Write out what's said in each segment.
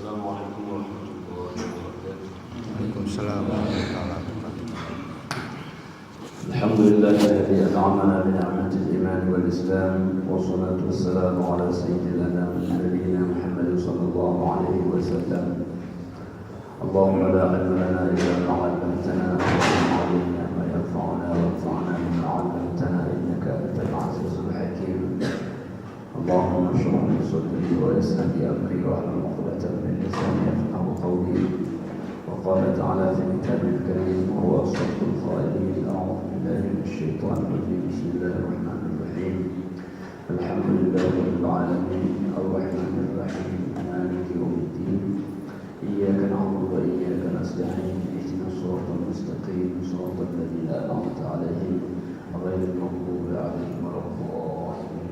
Assalamualaikum warahmatullahi wabarakatuh. Waalaikumsalam warahmatullahi wabarakatuh. Alhamdulillahilladzi an'amana bi ni'matil iman wal islam wassalatu wassalamu ala sayyidina nabiyyina Muhammad sallallahu alaihi wasallam. Allahumma la ilma lana illa ma 'allamtana wa 'allimna ma yanfa'una wanfa'na bima 'allamtana innaka antal 'azizul hakim. Allahumma shrah li sadri wa yassir li amri wahlul 'uqdatam min lisani yafqahu qawli. وقال تعالى في كتابه الكريم وهو أصدق القائلين أعوذ بالله من الشيطان الرجيم بسم الله الرحمن الرحيم الحمد لله رب العالمين الرحمن الرحيم مالك يوم الدين إياك نعبد وإياك نستعين اهدنا الصراط المستقيم صراط الذين أنعمت عليهم غير المغضوب عليهم ولا الضالين.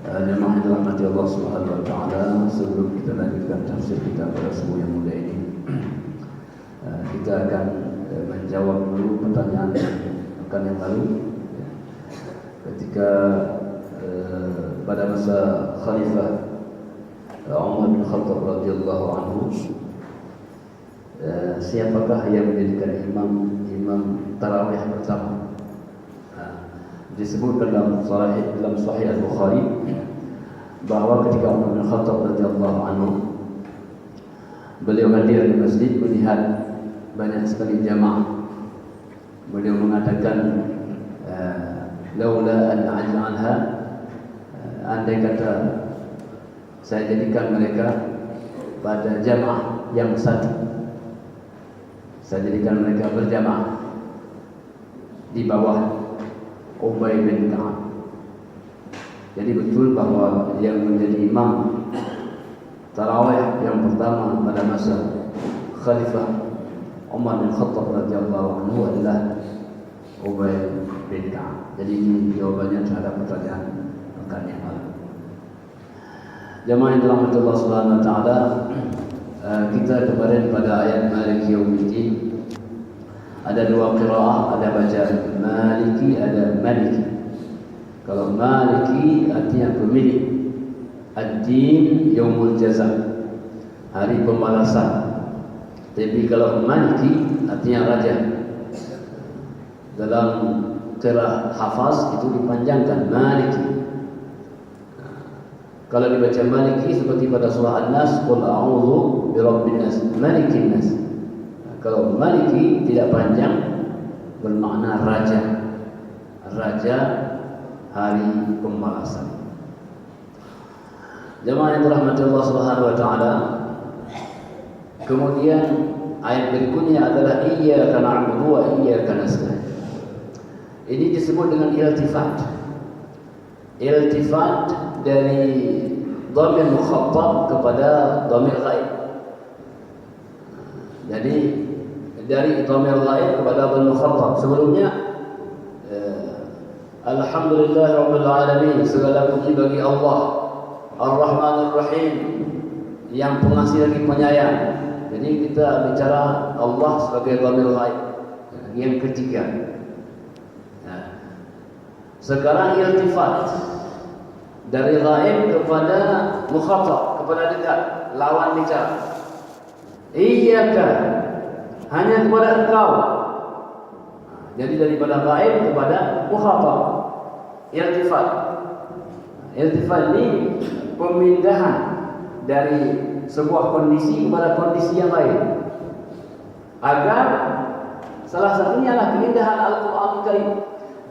Jemaah yang dirahmati Allah Subhanahu wa taala, sebelum kita lanjutkan tafsir kita pada subuh yang mulia ini, kita akan menjawab dulu pertanyaan pekan yang lalu ketika pada masa Khalifah Umar bin Khattab radhiyallahu anhu, siapakah yang menjadikan imam tarawih pertama? Disebut dalam Sahih Al-Bukhari bahawa ketika Umar bin Khattab radhiyallahu anhu beliau hadir di masjid melihat banyak sekali jamaah, beliau mengatakan laula an aj'alha, andai kata saya jadikan mereka pada jamaah yang satu, saya jadikan mereka berjamaah di bawah Ubay bin Ka'ab. Jadi betul bahawa yang menjadi imam tarawih yang pertama pada masa Khalifah Umar bin Khattab radhiyallahu anhu adalah Ubay bin Ka'ab. Jadi ini jawabannya terhadap pertanyaan pekan yang lalu. Jemaah yang dirahmati Allah Subhanahu wa taala, kita kemarin pada ayat Malik Yaumiddin ada dua qiraah, ada baca Maliki, ada Maliki. Kalau Maliki artinya pemilik, Ad-Din Yaumul Jaza, hari pembalasan. Tapi kalau Maliki artinya raja. Dalam qiraah Hafaz itu dipanjangkan Maliki. Kalau dibaca Maliki seperti pada surah An-Nas, qul a'udzu birabbin nas, malikin nas. Kalau Maliki tidak panjang, bermakna raja, raja hari pembalasan. Jemaah yang dirahmati Allah Subhanahu wa taala, kemudian ayat berikutnya adalah iyyaka na'budu wa iyyaka nasta'in. Ini disebut dengan iltifat. Iltifat dari dhamir mukhattab kepada dhamir ghaib. Jadi dari dhamir ghaib kepada dhamir mukhattab. Sebelumnya alhamdulillahirabbil alamin, segala puji bagi Allah Ar-Rahmanir Rahim, yang pengasih lagi penyayang. Jadi kita bicara Allah sebagai dhamir ghaib yang ketiga. Sekarang iltifat dari ghaib kepada mukhatab, kepada dekat, lawan bicara. Iyyaka, hanya kepada engkau. Jadi daripada ghaib kepada mukhatab, iltifat. Iltifat ini pemindahan dari sebuah kondisi kepada kondisi yang lain, agar salah satunya adalah keindahan Al-Quran Karim.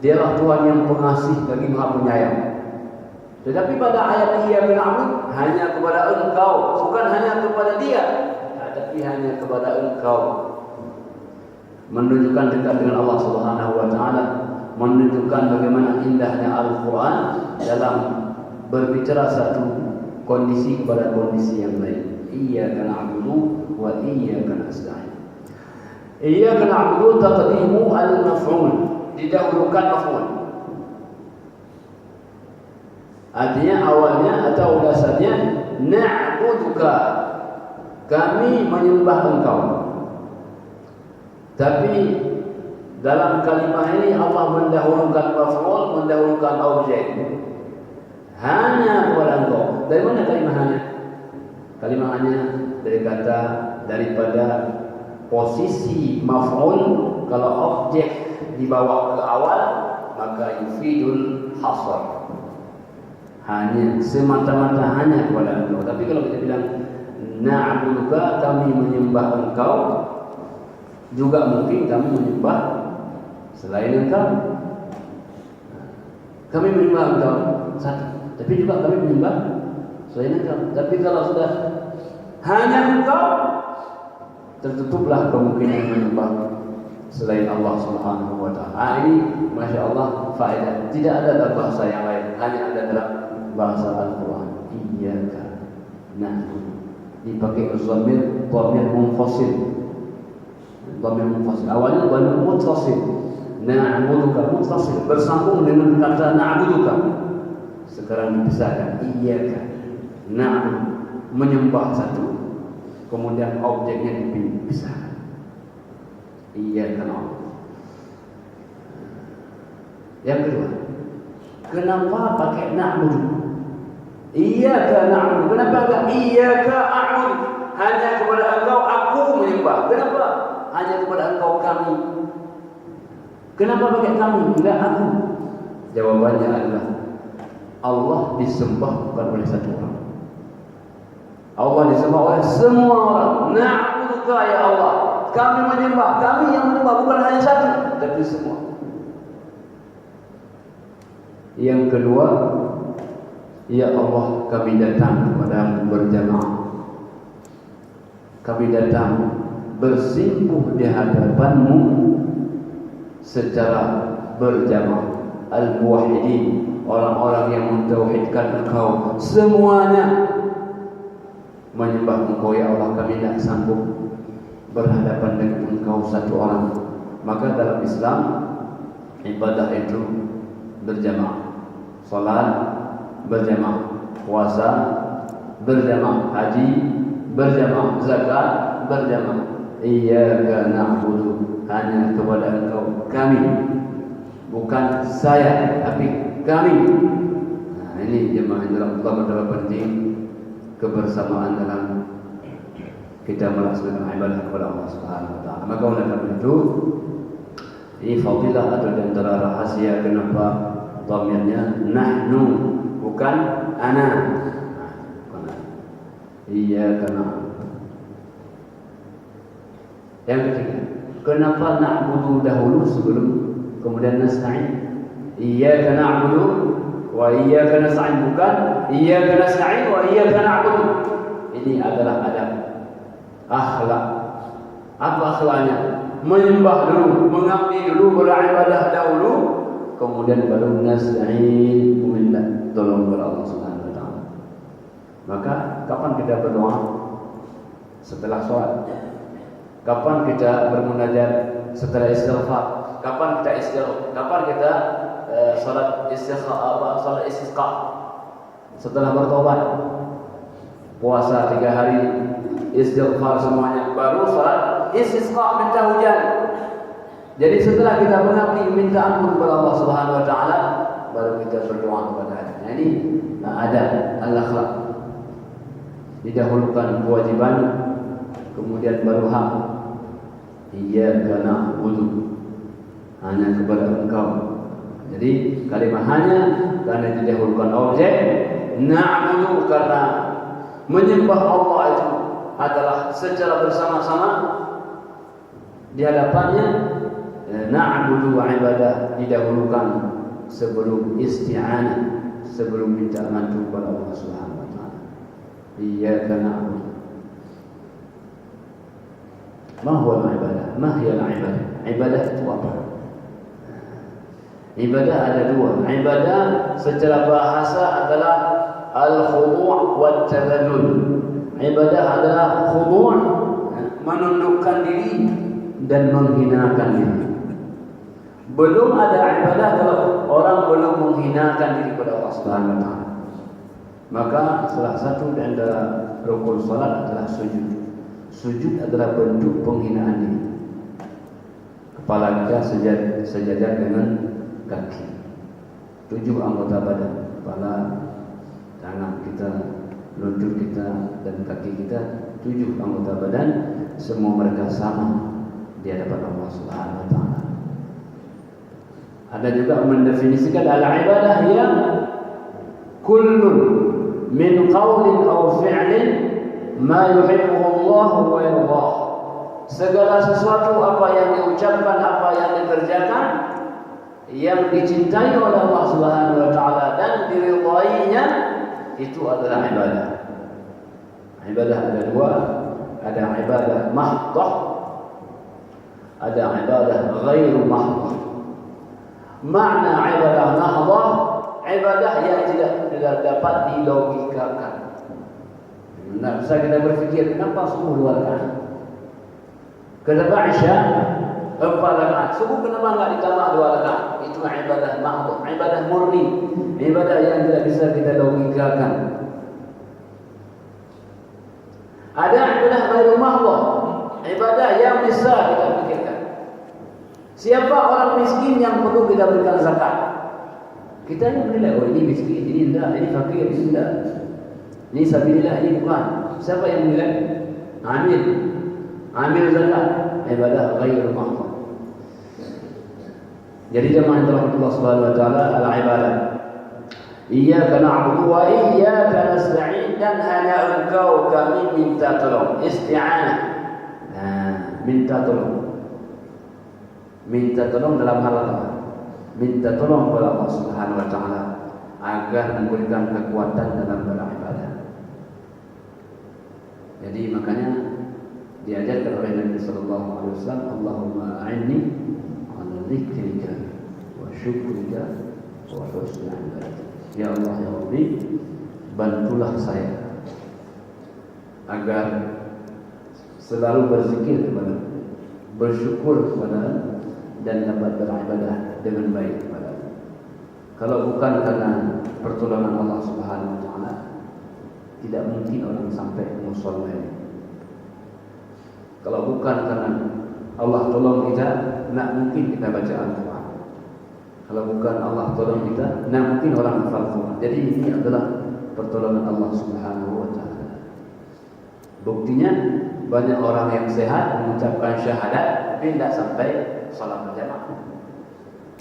Dialah Tuhan yang pengasih lagi Maha Penyayang. Tetapi pada ayat iyyaka na'budu, hanya kepada engkau, bukan hanya kepada dia, tapi hanya kepada engkau. Menunjukkan dekat dengan Allah Subhanahu wa taala, menunjukkan bagaimana indahnya Al-Quran dalam berbicara satu kondisi kepada kondisi yang lain. Iyyaka na'budu wa iyyaka nasta'in. Iyyaka na'budu taqdimu al-maf'ul, didahulukan maf'ul. Artinya awalnya atau dasarnya na'buduka, kami menyembah engkau. Tapi dalam kalimah ini Allah mendahulukan maf'ul, mendahulukan objek. Hanya kepada engkau. Dari mana kalimah hanya? Kalimah hanya dari kata daripada posisi maf'ul. Kalau objek dibawa ke awal maka yufidul hasr, hanya semata-mata hanya kepada engkau. Tapi kalau kita bilang na'buduka, kami menyembah engkau, juga mungkin kami menyembah selain engkau. Kami menyembah engkau satu, tapi juga kami menyembah selain engkau. Tapi kalau sudah hanya engkau, tertutuplah kemungkinan menyembah selain Allah Subhanahu wa ta'ala. Ini Masya Allah faedah. Tidak ada dalam bahasa yang lain, hanya ada dalam bahasa Al-Quran. Iyyaka na'budu, dipakai dhamir munfasil. Dhamir munfasil awalnya dhamir muttasil. Na'buduka muttasil, bersambung dengan kata na'buduka. Sekarang dipisahkan. Iyyaka na'budu, menyembah satu, kemudian objeknya dipisahkan. Iyyaka na'budu. Yang kedua, kenapa pakai na'budu? Iyyaka na'budu. Kenapa enggak iyyaka a'budu? Hanya kepada engkau aku menyembah. Kenapa hanya kepada engkau kami? Kenapa pakai kami, enggak aku? Jawabannya adalah Allah disembah bukan oleh satu orang. Allah disembah oleh semua orang. Na'buduka ya Allah, kami menyembah. Kami yang menyembah bukan hanya satu, tapi semua. Yang kedua, ya Allah, kami datang kepada berjamaah. Kami datang bersimpuh di hadapan-Mu secara berjamaah. Al-muwahhidin, orang-orang yang mentauhidkan Engkau, semuanya menyembah Engkau ya Allah. Kami tidak sanggup berhadapan dengan Engkau satu orang. Maka dalam Islam, ibadah itu berjamaah. Salat berjamaah, puasa berjamaah, haji berjamaah, zakat berjamaah. Iyyaka na'budu, hanya kepada Engkau kami, bukan saya tapi kami. Nah, ini jemaah dalam Allah betapa penting kebersamaan dalam kita melaksanakan ibadah kepada Allah Subhanahu wa taala. Maka oleh karena itu, ini fadilah atau di antara rahasia kenapa dhamirnya nahnu bukan ana. Iyyaka na'budu. Yang ketiga, kenapa na'budu dahulu sebelum kemudian nasta'in? Iyyaka na'budu wa iyyaka nasta'in, bukan iyyaka nasta'in wa iyyaka na'budu. Ini adalah adab, akhlak. Apa akhlaknya? Menyembah dulu, mengabdi dulu, beribadah dahulu, kemudian baru nasta'in, meminta tolong kepada Allah Subhanahu wa taala. Maka kapan kita berdoa? Setelah sholat. Kapan kita bermunajat? Setelah istighfar. Kapan kita istighfar? Kapan kita salat istighfar? Salat istisqa. Setelah bertobat. Puasa 3 hari, istighfar semuanya, baru salat istisqa, minta hujan. Jadi setelah kita mengabdi minta ampun kepada Allah Subhanahu wa taala, baru kita berdoa kepada-Nya. Ini adab al-akhlak. Didahulukan kewajiban, kemudian baru hak. Iyyaka na'budu, hanya kepada Engkau. Jadi kalimat hanya karena didahulukan objek, na'budu karena menyembah Allah itu adalah secara bersama-sama di hadapannya. Na'budu wa ibadah didahulukan sebelum isti'anah, sebelum minta bantuan kepada Allah Subhanahu wa taala. Iyyaka na'budu. Ma huwa al-ibadah? Ma hiya al-ibadah? Ibadah itu apa? Ibadah ada dua. Ibadah secara bahasa adalah al-khudu' wa al-tadallul. Ibadah adalah khudu', menundukkan diri dan menghinakan diri. Belum ada ibadah kalau orang belum menghinakan diri kepada Allah Subhanahu wa taala. Maka salah satu di antara rukun salat adalah sujud. Sujud adalah bentuk penghinaan diri. Kepala kita sejajar dengan kaki. 7 anggota badan, kepala, tangan kita, lutut kita dan kaki kita, 7 anggota badan, semua mereka sama di hadapan Allah Subhanahu wa taala. Ada juga mendefinisikan al-ibadah yang kullun min qawlin aw fi'lin ma yuhibbuhu Allah wa yardah. Segala sesuatu apa yang diucapkan, apa yang dikerjakan yang dicintai oleh Allah Subhanahu wa taala dan diridainya, itu adalah ibadah. Ibadah ada dua, ada ibadah mahdhah, ada ibadah ghairu mahdhah. Makna ibadah mahdhah, ibadah yang tidak dapat dilogikakan. Tidak bisa kita berfikir kenapa subuh 2 rakaat, kenapa Isya 4 rakaat, subuh kenapa enggak ditambah 2 rakaat. Itu ibadah mahdhah, ibadah murni, ibadah yang tidak bisa kita logikakan. Ada ibadah ghairu mahdhah, ibadah yang bisa kita pikirkan. Siapa orang miskin yang perlu kita berikan zakat? Kita yang menilai, oh ini miskin, ini tidak, ini fakir, ini tidak, ini sabilillah, ini bukan. Siapa yang menilai? Amil zakat, ibadah ghairu mahdhah. Jadi jemaah yang dirahmati Allah Subhanahu wa taala, al-ibadah iyyaka na'budu wa iyyaka nasta'in, dan hanya Engkau kami minta tolong. Isti'anah, minta tolong. Minta tolong dalam hal apa? Minta tolong kepada Allah Subhanahu wa taala agar memberikan kekuatan dalam beribadah. Jadi makanya diajarkan oleh Nabi sallallahu alaihi wasallam, Allahumma a'inni 'ala dzikrika wa syukrika wa husni ibadatik. Ya Allah ya Rabbi, bantulah saya agar selalu berzikir kepada, bersyukur kepada, dan dapat beribadah dengan baik kepada. Kalau bukan karena pertolongan Allah Subhanahu wa taala, tidak mungkin orang sampai ke mushola ini. Kalau bukan karena Allah tolong kita, tidak mungkin kita baca Al-Quran. Kalau bukan Allah tolong kita, tidak mungkin orang hafal Al-Quran. Jadi ini adalah pertolongan Allah Subhanahu wa taala. Buktinya banyak orang yang sehat mengucapkan syahadat tapi tidak sampai salat berjamaah.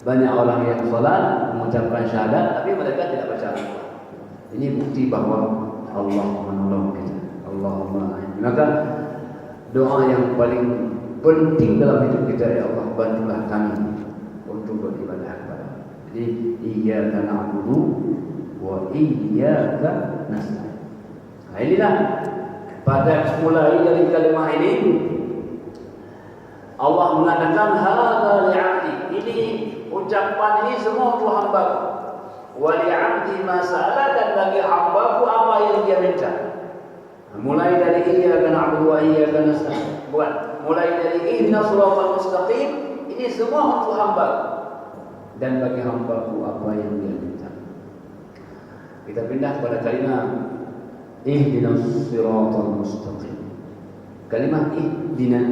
Banyak orang yang salat mengucapkan syahadat tapi mereka tidak baca Al-Quran. Ini bukti bahawa Allah menolong kita. Allahumma a'in. Maka doa yang paling penting dalam hidup kita, ya Allah bantulah kami untuk beribadah kepada. Jadi iyyaka na'budu wa iyyaka nasta'in. Nah, inilah pada mulai dari kalimat ini Allah mengatakan hadza li'abdi. Ini ucapan ini semua untuk hamba-Ku. Wa li'abdi ma sa'ala, dan bagi hamba-Ku apa yang dia minta. Mulai dari iyyaka na'budu wa iyyaka nasta'in. Bukan, mulai dari ihdinas siratal mustaqim, ini semua untuk hamba-Ku. Dan bagi hamba-Ku apa yang dia minta. Kita pindah kepada kalimat ihdinas siratal mustaqim. Kalimat ihdina,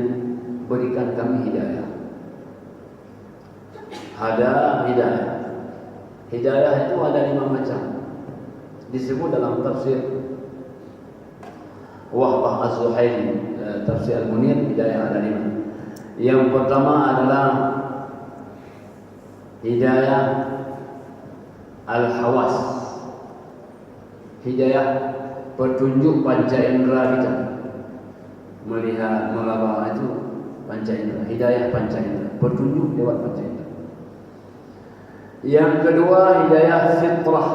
berikan kami hidayah. Ada hidayah. Hidayah itu ada 5 macam. Disebut dalam tafsir Wahbah Az-Zuhaili, tafsir Al-Munir, hidayah ada 5. Yang pertama adalah hidayah al-hawas. Hidayah petunjuk panca indera kita. Melihat, meraba, itu panca indera. Hidayah panca indera, petunjuk lewat panca indera. Yang kedua hidayah fitrah,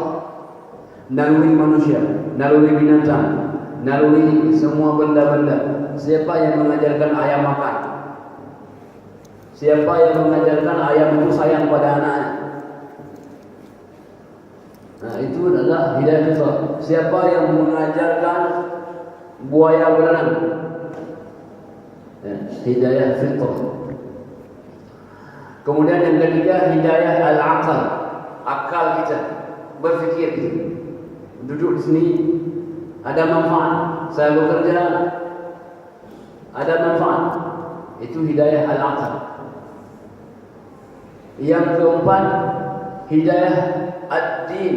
naluri manusia, naluri binatang, naluri semua benda-benda. Siapa yang mengajarkan ayam makan? Siapa yang mengajarkan ayam itu sayang pada anaknya? Nah, itu adalah hidayah fitrah. Siapa yang mengajarkan buaya berenang? Hidayah fitrah. Kemudian yang ketiga hidayah al-aqal, akal kita, berfikir kita. Duduk di sini ada manfaat, saya bekerja ada manfaat, itu hidayah al-aqal. Yang keempat hidayah ad-din,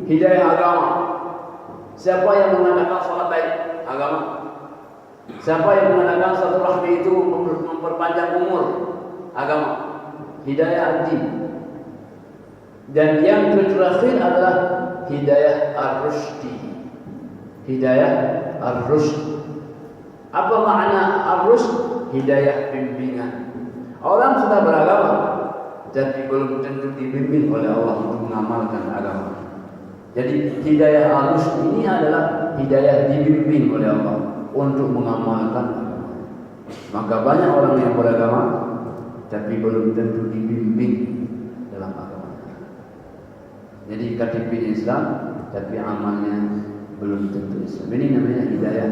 hidayah agama. Siapa yang mengadakan salat baik? Agama. Siapa yang mengadakan silaturahmi itu memperpanjang umur? Agama. Hidayah ad-din. Dan yang terakhir adalah hidayah ar-rusydi. Hidayah ar-rusyd. Apa makna ar-rusyd? Hidayah bimbingan. Orang sudah beragama, tapi belum tentu dibimbing oleh Allah untuk mengamalkan agama. Jadi hidayah ar-rusyd ini adalah hidayah dibimbing oleh Allah untuk mengamalkan agama. Maka banyak orang yang beragama, tapi belum tentu dibimbing dalam agama. Jadi KTP Islam, tapi amalnya belum tentu Islam. Ini namanya hidayah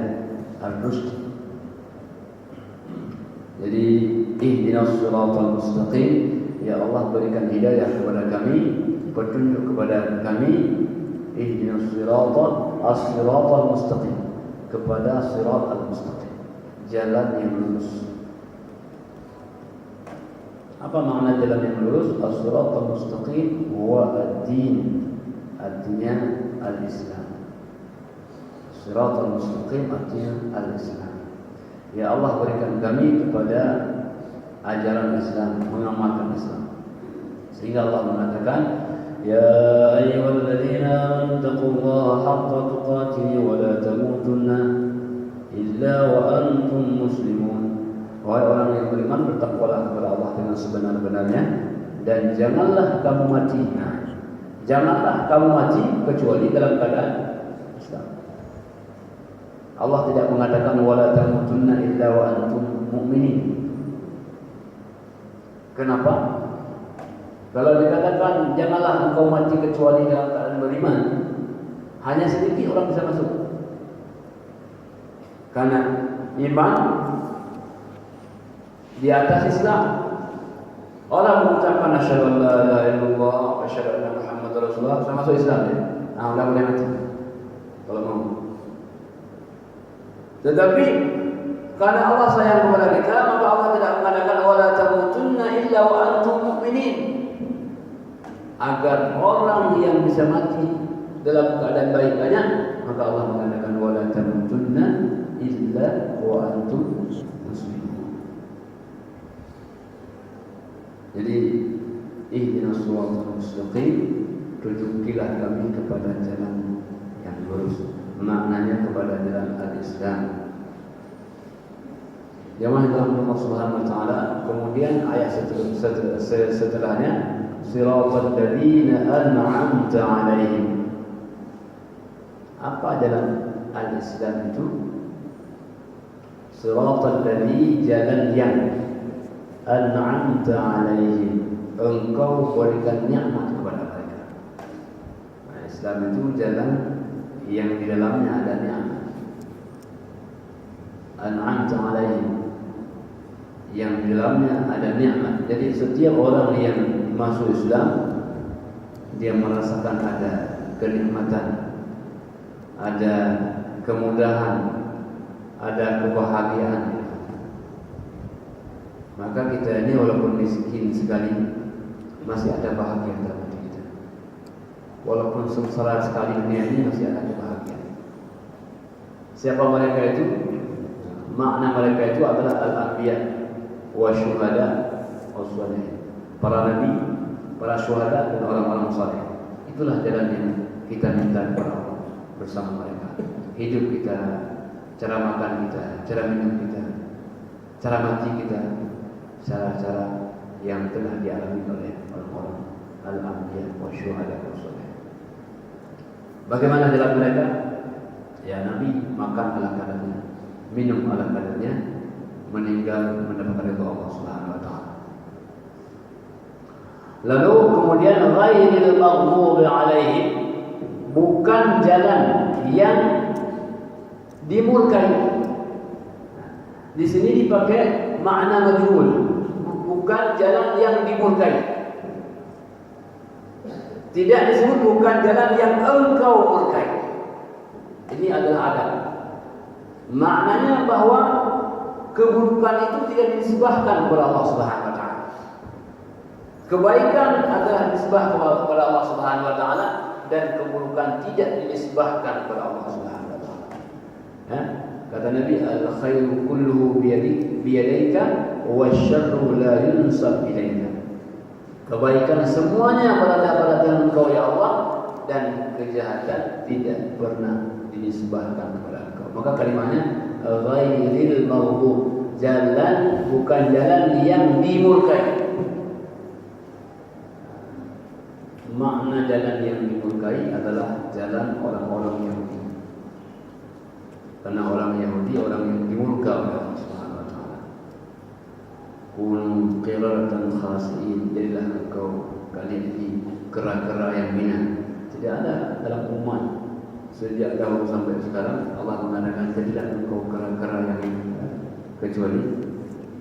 ar-rusyd. Jadi ihdinas siratal mustaqim, ya Allah berikan hidayah kepada kami, petunjuk kepada kami, ihdinas siratal as-siratal mustaqim, kepada siratal mustaqim, jalan yang lurus. Apa makna jalan yang lurus? As-siratal mustaqim huwa ad-din, artinya al-Islam. Siratal mustaqim artinya al-Islam. Ya Allah berikan kami kepada ajaran Islam, mengamalkan Islam. Sehingga Allah mengatakan, Ya ayyuhalladzina amanu taqullaha haqqa tuqatih wa la tamutunna illa wa antum muslimun. Wahai orang yang beriman, bertakwalah kepada Allah dengan sebenar-benarnya dan janganlah kamu mati. Janganlah kamu mati kecuali dalam keadaan Islam. Allah tidak mengatakan wala tamutunna illa wa antum mu'minin. Kenapa? Kalau dikatakan janganlah engkau mati kecuali dalam keadaan beriman, hanya sedikit orang bisa masuk. Karena iman di atas Islam. Orang mengucapkan asyhadu an la ilaha illallah wa asyhadu anna Muhammadar Rasulullah, sudah masuk Islam ya. Sudah boleh mati kalau mau. Tetapi karena Allah sayang kepada kita, maka Allah tidak mengatakan wala tamutunna illa wa antum mu'minin, agar orang yang bisa mati dalam keadaan baik banyak, maka Allah mengatakan wala tamutunna illa wa antum muslimun. Jadi ihdinas siratal mustaqim, tunjukilah kami kepada jalan yang lurus. Maknanya kepada jalan al-Islam. Jamaah dalam Allah Subhanahu wa taala. Kemudian ayat setelahnya siratal ladzina an'amta 'alaihim. Apa jalan al-Islam itu? Siratal ladzi, jalan yang an'amta 'alaihim, engkau berikan nikmat kepada mereka. Nah, Islam itu jalan yang di dalamnya ada nikmat. An'amta 'alaihim, yang di dalamnya ada nikmat. Jadi setiap orang yang masuk Islam, dia merasakan ada kenikmatan, ada kemudahan, ada kebahagiaan. Maka kita ini walaupun miskin sekali, masih ada bahagia dalam diri kita. Walaupun sengsara sekali dunia ini, masih ada kebahagiaan. Siapa mereka itu? Makna mereka itu adalah al-anbiya wa syuhada wa sholihin. Para nabi, para syuhada dan orang-orang saleh. Itulah jalan yang kita minta kepada Allah bersama mereka. Hidup kita, cara makan kita, cara minum kita, cara mati kita, cara-cara yang telah dialami oleh orang-orang al-anbiya wa syuhada wa sholihin. Bagaimana jalan mereka? Ya, Nabi makan ala kadarnya, minum ala kadarnya, meninggal mendapatkan ridha Allah Subhanahu wa taala. Lalu kemudian ghairil maghdubi alaihim, bukan jalan yang dimurkai. Di sini dipakai makna majhul, bukan jalan yang dimurkai. Tidak disebut bukan jalan yang engkau murkai. Ini adalah adab. Maknanya bahwa keburukan itu tidak disembahkan kepada Allah Subhanahu wa taala. Kebaikan adalah disembah kepada Allah Subhanahu wa taala, dan keburukan tidak dinisbahkan kepada Allah Subhanahu wa taala. Ya? Kata Nabi, al-khairu kulluhu biyadika wasyarru la yunsab ilaika. Kebaikan semuanya berada pada tangan Engkau ya Allah, dan kejahatan tidak pernah dinisbahkan kepada Engkau. Maka kalimatnya ghairil maghdub, jalan bukan jalan yang dimurkai. Makna jalan yang dimurkai adalah jalan orang-orang Yahudi. Karena orang Yahudi orang yang dimurka oleh Allah Subhanahu wa taala. Kunu qiradatan khasiin, jadilah engkau kalian ini kera-kera yang hina. Tidak ada dalam umat sejak dahulu sampai sekarang Allah mengatakan jadilah engkau kera-kera yang hina, kecuali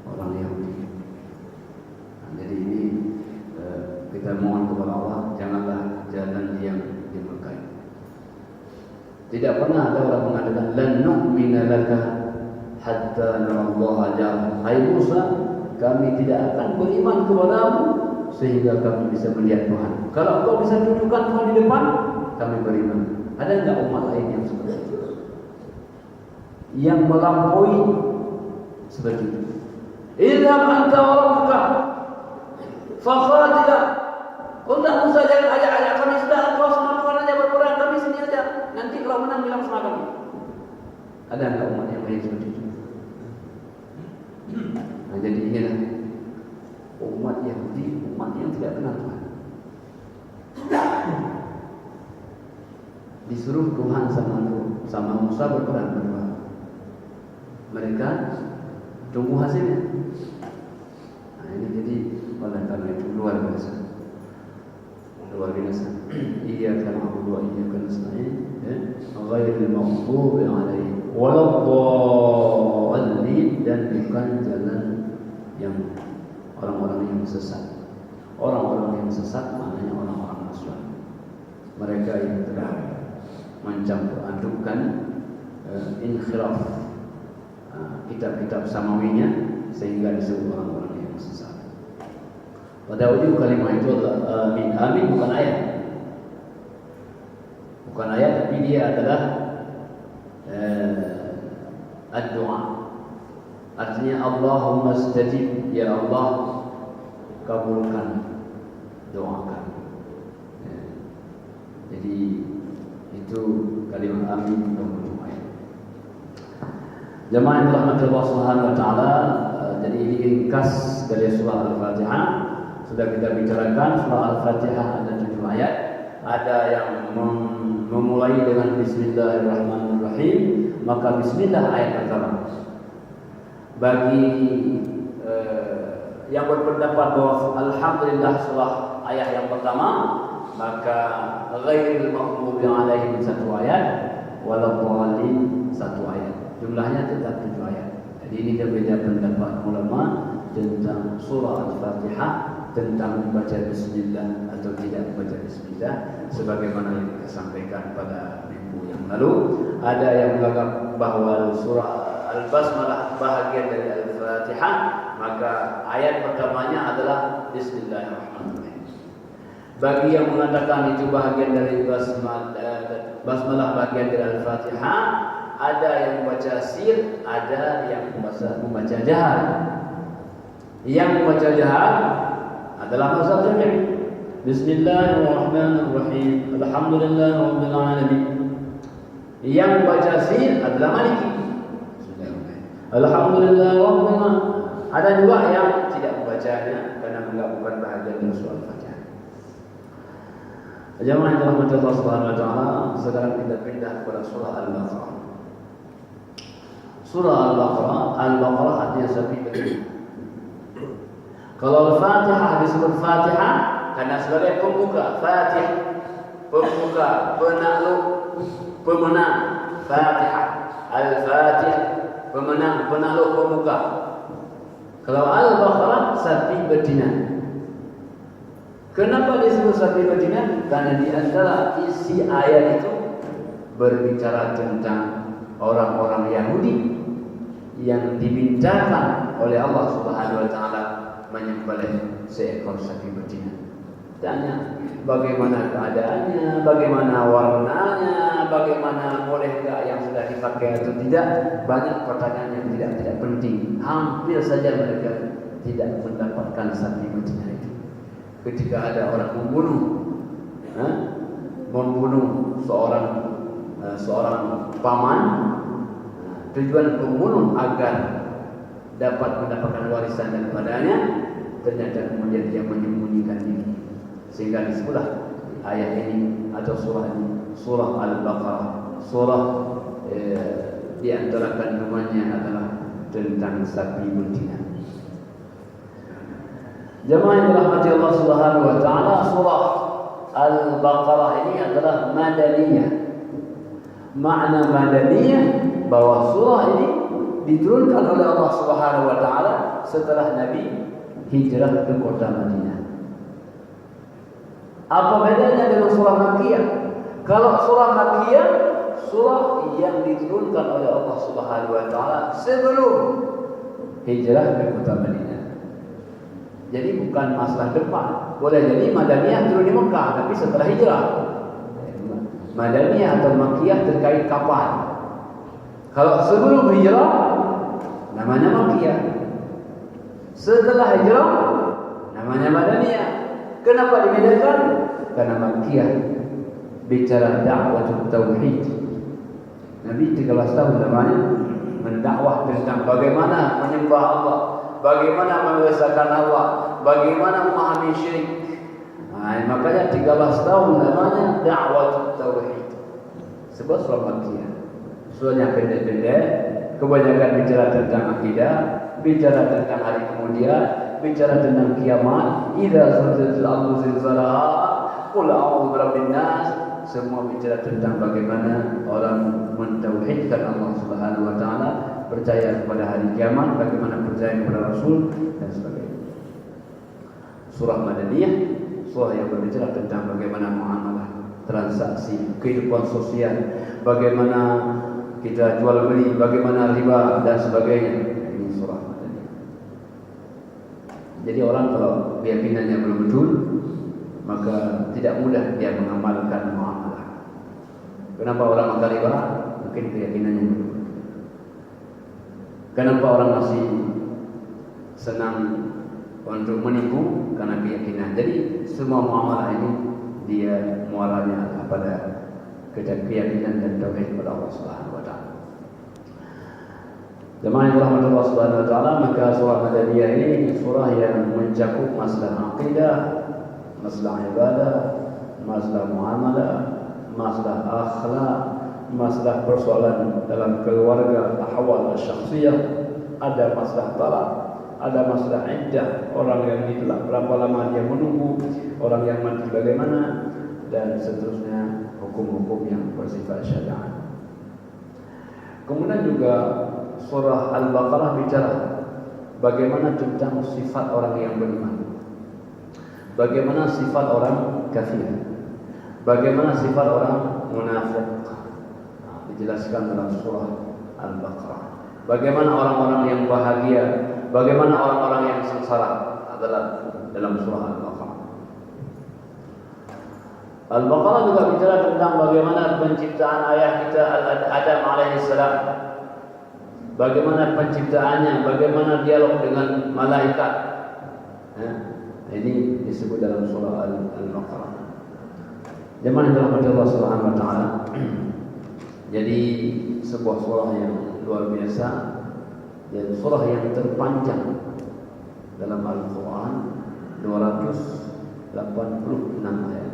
orang Yahudi. Jadi ini kita mohon kepada Allah, janganlah jalan yang dimurkai. Tidak pernah ada orang mengatakan lan nu'mina laka hatta narallaha jahra. Hai Musa, kami tidak akan beriman kepadamu sehingga kami bisa melihat Tuhan. Kalau kau bisa tunjukkan Tuhan di depan, kami beriman. Ada enggak umat lain yang seperti itu? Yang melampaui seperti itu. Idhab anta wa rabbuka faqatila. Hendak Musa jangan ajak-ajak kami, sudah engkau sama Tuhan aja berperang, kami sendiri aja. Nanti kalau menang bilang sama kami. Ada enggak umat yang lain seperti itu? Nah, jadi inilah umat Yahudi, umat yang tidak kenal Tuhan. Disuruh Tuhan sama Musa berperang berdua. Mereka tunggu hasilnya. Nah, ini jadi oleh karena itu luar biasa. Luar biasa. Iyyaka na'budu wa iyyaka nasta'in, ghairil maghdubi 'alaihim waladdallin, dan bukan jalan yang orang-orang yang sesat. Orang-orang yang sesat maknanya orang-orang Nasrani. Mereka yang telah mencampur adukkan inkhilaf kitab-kitab samawinya sehingga disebut orang-orang yang sesat. Pada ujung kalimat itu amin. Amin bukan ayat. Bukan ayat, tapi dia adalah ad-doa. Artinya Allahumma istajib, ya Allah kabulkan doa kami. Jadi itu kalimat amin dalam ayat. Jemaah yang dirahmati Allah Subhanahu wa taala, jadi ini ringkas dari surah Al-Fatihah. Sudah kita bicarakan surah Al-Fatihah ada 7 ayat. Ada yang memulai dengan Bismillahirrahmanirrahim, maka Bismillah ayat pertama. Bagi yang berpendapat bahwa Alhamdulillah surah ayat yang pertama, maka ghairil maghdubi 'alaihim 1 ayat, waladdallin 1 ayat. Jumlahnya tetap 7 ayat. Jadi ini berbeda pendapat ulama tentang surah Al-Fatihah, tentang membaca Bismillah atau tidak membaca Bismillah, sebagaimana yang kita sampaikan pada minggu yang lalu. Ada yang menganggap bahwa surah Al-Basmalah bahagian dari Al-Fatihah, maka ayat pertamanya adalah Bismillahirrahmanirrahim. Bagi yang mengatakan itu bahagian dari Basmalah bagian dari Al-Fatihah, ada yang membaca sir, ada yang membaca jahar. Yang membaca jahar adalah mazhab Syafi'i. Bismillahirrahmanirrahim, alhamdulillahirabbil alamin. Yang membaca sir adalah Maliki. Alhamdulillahirabbil alamin. Ada juga yang tidak membacanya karena bukan bahagian dari surah Al-Fatihah. Jemaah yang dirahmati Allah Subhanahu wa taala, sekarang kita pindah kepada surah Al-Baqarah. Surah Al-Baqarah artinya sapi begini. Kalau Al-Fatihah disebut Fatihah karena sebagai pembuka, Fatih, pembuka, penakluk, pemenang, Fatihah. Al-Fatih, pemenang, penakluk, pembuka. Kalau Al-Baqarah sapi betina. Kenapa disebut sapi betina? Karena di antara isi ayat itu berbicara tentang orang-orang Yahudi yang dimintakan oleh Allah Subhanahu wa taala menyembelih seekor sapi betina. Tanya bagaimana keadaannya, bagaimana warnanya, bagaimana boleh enggak yang sudah dipakai atau tidak. Banyak pertanyaan yang tidak penting. Hampir saja mereka tidak mendapatkan sapi betina itu. Ketika ada orang membunuh seorang paman, tujuan pembunuh agar dapat mendapatkan warisan daripadanya, ternyata kemudian dia menyembunyikan diri. Sehingga disebutlah ayat ini atau surah ini surah Al-Baqarah. Surah di antara kandungannya adalah tentang sapi betina. Jemaah yang dirahmati Allah Subhanahu wa taala, surah Al-Baqarah ini adalah madaniyah. Makna madaniyah bahwa surah ini diturunkan oleh Allah Subhanahu wa taala setelah Nabi hijrah ke kota Madinah. Apa bedanya dengan surah Makkiyah? Kalau surah Makkiyah, surah yang diturunkan oleh Allah Subhanahu wa taala sebelum hijrah ke kota Madinah. Jadi bukan masalah depan. Boleh jadi Madaniyah turun di Mekah, tapi setelah hijrah. Madaniyah atau Makkiyah terkait kapan. Kalau sebelum hijrah, namanya Makkiyah. Setelah hijrah, namanya Madaniyah. Kenapa dibedakan? Karena Makkiyah bicara dakwah tauhid. Nabi 13 tahun namanya mendakwah tentang bagaimana menyembah Allah, bagaimana mengesahkan Allah, bagaimana memahami syirik. Makanya 13 tahun namanya dakwah tauhid. Sebab surah Makkiyah. Surahnya pendek-pendek, kebanyakan bicara tentang akidah, bicara tentang hari kemudian, bicara tentang kiamat, idza zulzilatil ardu zilzalaha, qul a'udzu birabbin nas. Semua bicara tentang bagaimana orang mentauhidkan Allah Subhanahu wa taala, percaya kepada hari kiamat, bagaimana percaya kepada Rasul dan sebagainya. Surah Madaniyah, surah yang berbicara tentang bagaimana muamalah, transaksi, kehidupan sosial, bagaimana kita jual beli, bagaimana riba dan sebagainya. Ini surah Madaniyah. Jadi orang kalau keyakinannya belum betul, maka tidak mudah dia mengamalkan muamalah. Kenapa orang makan riba? Mungkin keyakinannya betul. Kenapa orang masih senang untuk menipu? Karena keyakinan. Jadi semua muamalah ini dia muaranya pada keyakinan dan tauhid kepada Allah Subhanahu wa taala. Jemaah yang dirahmati Allah Subhanahu wa taala, maka surah Madaniyah ini surah yang mencakup masalah akidah, masalah ibadah, masalah muamalah, masalah akhlak, masalah persoalan dalam keluarga, ahwal syakhsiyah, ada masalah talak, ada masalah iddah, orang yang ditolak berapa lama dia menunggu, orang yang mati bagaimana, dan seterusnya hukum-hukum yang bersifat syariat. Kemudian juga surah Al-Baqarah bicara bagaimana tentang sifat orang yang beriman, bagaimana sifat orang kafir, bagaimana sifat orang munafik. Dijelaskan dalam surah Al-Baqarah. Bagaimana orang-orang yang bahagia, bagaimana orang-orang yang sengsara adalah dalam surah Al-Baqarah. Al-Baqarah juga bicara tentang bagaimana penciptaan ayah kita Adam alaihissalam, bagaimana penciptaannya, bagaimana dialog dengan malaikat. Ini disebut dalam surah Al-Baqarah. Jemaah yang dirahmati Allah Subhanahu wa taala. Jadi sebuah surah yang luar biasa dan surah yang terpanjang dalam Al-Quran, 286 ayat.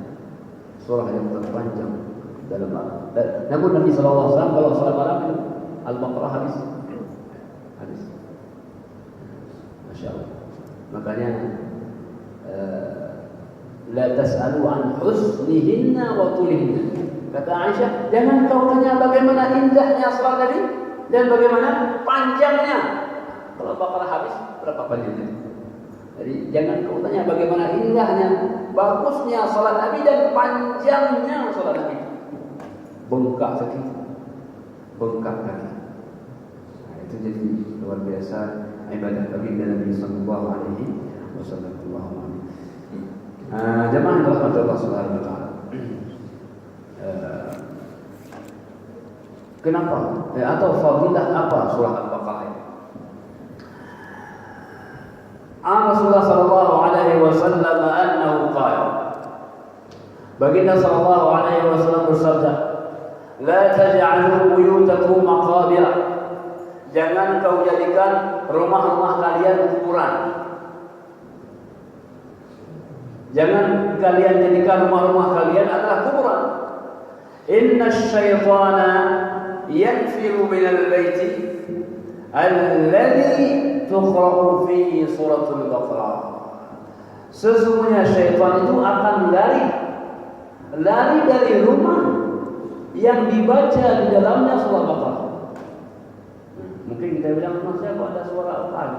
Surah yang terpanjang dalam Al-Quran. Namun Nabi SAW kalau salat malam itu Al-Baqarah habis. Masya Allah. Makanya la tas'alu an husnihinna wa tulihinna. Kata Aisyah, jangan kau tanya bagaimana indahnya salat Nabi dan bagaimana panjangnya. Kalau Baqarah habis, berapa panjangnya? Jadi jangan kau tanya bagaimana indahnya, bagusnya salat Nabi dan panjangnya salat Nabi. Bengkak kaki. Nah, itu jadi luar biasa ibadah baginda Nabi sallallahu alaihi wasallam. Jemaah yang dirahmati Allah Subhanahu wa taala. Kenapa? Atau fadilah apa surah Al-Baqarah ini? Rasulullah sallallahu alaihi wasallam annahu qala. Baginda sallallahu alaihi wasallam bersabda, "La taj'alu buyutakum maqabir." Jangan kau jadikan rumah-rumah kalian kuburan. Jangan kalian jadikan rumah-rumah kalian adalah kuburan. Inna syaitana yanfiru minal baiti alladhi tuqra'u fihi suratul Baqarah. Sesungguhnya syaitan itu akan lari dari rumah yang dibaca di dalamnya surah Baqarah. Mungkin kita bilang, rumah saya kok ada suara Al-Quran?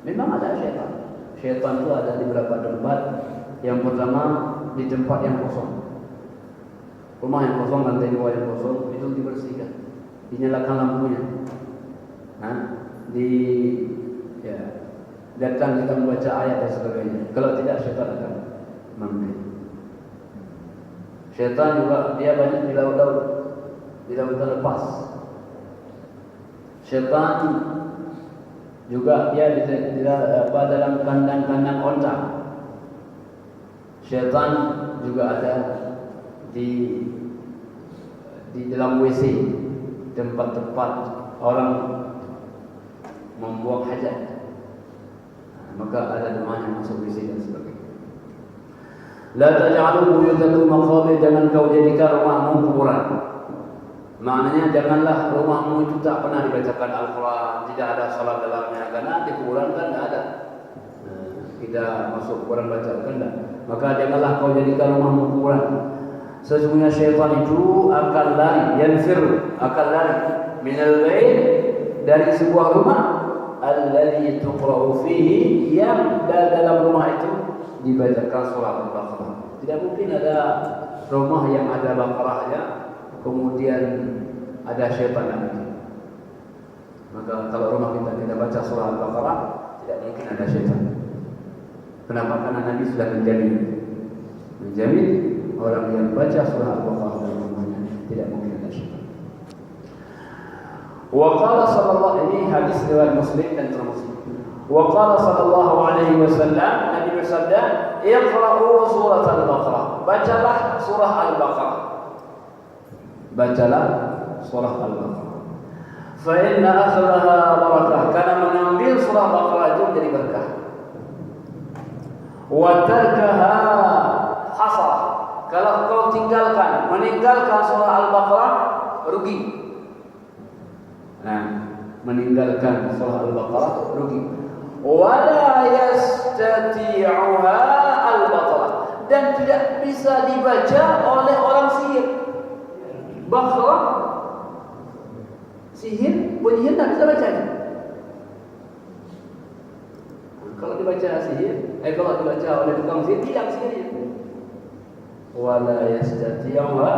Memang ada syaitan. Syaitan itu ada di beberapa tempat. Yang pertama di tempat yang kosong. Rumah yang kosong, lantai 2 yang kosong, itu dibersihkan, dinyalakan lampunya. Datang kita membaca ayat dan sebagainya. Kalau tidak, syaitan akan mampir. Syaitan juga dia banyak di laut-laut, di lautan lepas. Syaitan juga dia di dalam kandang-kandang onta. Syaitan juga ada di dalam WC, tempat-tempat orang membuang hajat. Maka ada doanya masuk WC dan sebagainya. La taj'alu buyutakum maqabir, jangan kau jadikan rumahmu kuburan. Maknanya janganlah rumahmu itu tak pernah dibacakan Al-Quran, tidak ada salat dalamnya, karena di kuburan kan tidak ada. Kita masuk kuburan baca kan tidak. Maka janganlah kau jadikan rumahmu kuburan. Sesungguhnya syaitan itu akan lari, akan lari minal bait, dari sebuah rumah alladhi tuqra'u fihi, yang dalam rumah itu dibacakan surah Al-Baqarah. Tidak mungkin ada rumah yang ada Baqarahnya kemudian ada syaitan lagi. Maka kalau rumah kita baca surah Al-Baqarah, tidak mungkin ada syaitan. Kenapa? Karena Nabi sudah menjamin orang yang baca surah Al-Baqarah dalam rumahnya tidak mungkin ada syaitan. Wa qala sallallahu, ini hadis riwayat Muslim dan Tirmidzi. Wa qala sallallahu alaihi wasallam, Nabi bersabda, "Iqra'u surah Al-Baqarah." Bacalah surah Al-Baqarah. Bacalah surah Al-Baqarah. Fa inna akhraha barakah, karena mengambil surah Al-Baqarah itu menjadi berkah. Wa tarkaha hasarah, kalau kau meninggalkan surah Al-Baqarah, rugi. Meninggalkan surah Al-Baqarah rugi. Wala yastati'uha al-Baqarah, dan tidak bisa dibaca oleh orang sihir. Baqarah sihir, penyihir tak bisa baca. Kalau dibaca kalau dibaca oleh tukang sihir, hilang sihirnya. Wala yastati'uha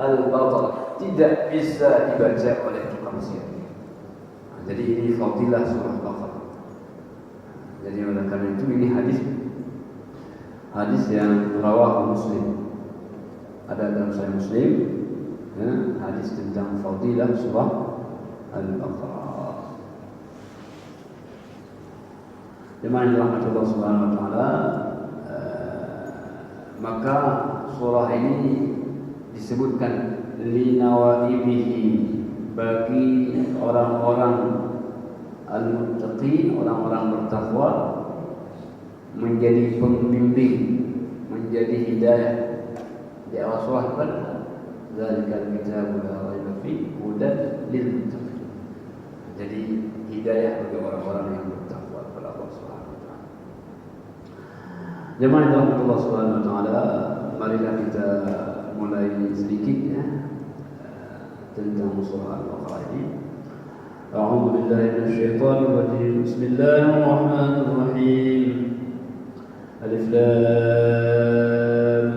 al-Baqarah, tidak bisa dibaca oleh tukang sihir. Jadi ini fadilah surah Baqarah. Jadi oleh karena itu ini hadis yang rawah Muslim, ada dalam Sahih Muslim, hadis tentang fadilah surah Al-Baqarah. Jemaah yang dirahmati Allah Subhanahu wa taala, maka surah ini disebutkan linawaibihi, bagi orang-orang al-muttaqin, orang-orang bertakwa, menjadi pembimbing, menjadi hidayah. Di awal surah kan, zalikal kitabu la raiba fihi hudan lil muttaqin. Jadi hidayah bagi orang-orang yang bertakwa kepada Allah Subhanahu wa taala. Jemaah yang dirahmati Allah Subhanahu wa taala, marilah kita mulai sedikit tentang surah Al-Baqarah ini. A'udzu billahi minasyaitonir rajim. Bismillahirrahmanirrahim. Alif Lam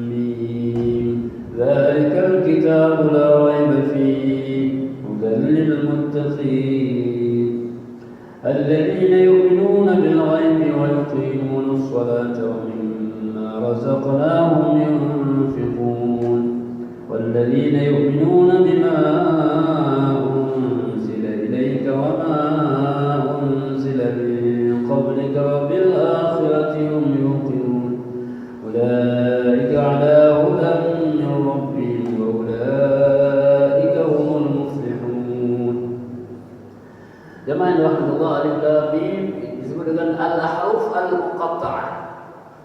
Mim. Dzalikal kitabu la raiba fihi hudan lil muttaqin. Alladzina yu'minuna bil ghaibi wa yuqimuna as-salata wa mimma رزقناهم ينفقون والذين يؤمنون بما أنزل إليك وما أنزل من قبلك وبالآخرة هم يوقنون أولئك على هدى من ربهم وأولئك هم المفلحون. Jemaah yang rahmatullah alif lam mim disebut dengan al-ahruf al-muqatta'ah,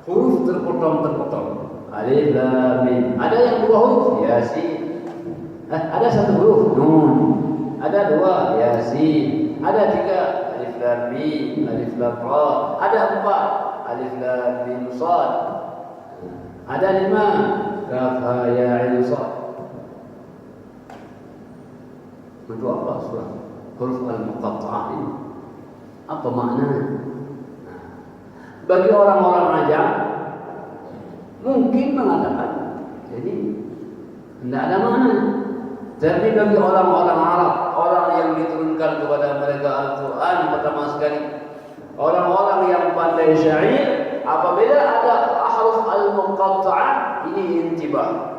huruf terpotong-terpotong. Alif lam mim. Ada yang dua huruf yasin. Ada satu huruf nun. Ada dua yasin. Ada tiga alif lam mim, alif lam ra. Ada empat alif lam mim sad. Ada lima kaf ha ya ain sad. Itu apa surah? Huruf al-muqatta'ah ini apa maknanya? Bagi orang-orang Ajam mungkin mengatakan jadi tidak ada makna. Tapi bagi orang-orang Arab, orang yang diturunkan kepada mereka Al-Quran pertama sekali, orang-orang yang pandai syair, apabila ada ahruf al-muqatta'ah ini intibah.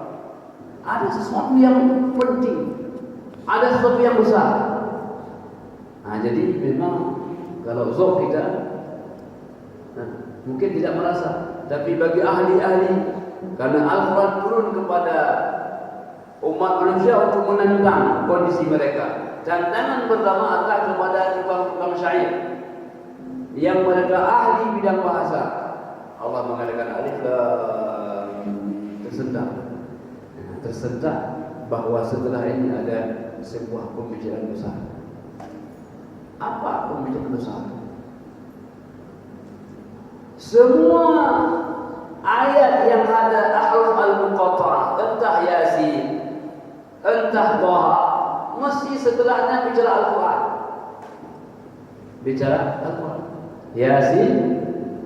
Ada sesuatu yang penting, ada sesuatu yang besar. Nah, jadi memang kalau zauq kita mungkin tidak merasa, tapi bagi ahli-ahli, karena Al-Quran turun kepada umat manusia untuk menentang kondisi mereka. Tantangan pertama adalah kepada tukang-tukang syair yang mereka ahli bidang bahasa. Allah mengatakan alif lam tersentak bahwa setelah ini ada sebuah pembicaraan besar. Apa pembicaraan besar? Semua ayat yang ada ahruf al-muqatta'ah, entah Yasin, entah Taha, mesti setelahnya bicara Al-Quran. Bicara Al-Quran. Yasin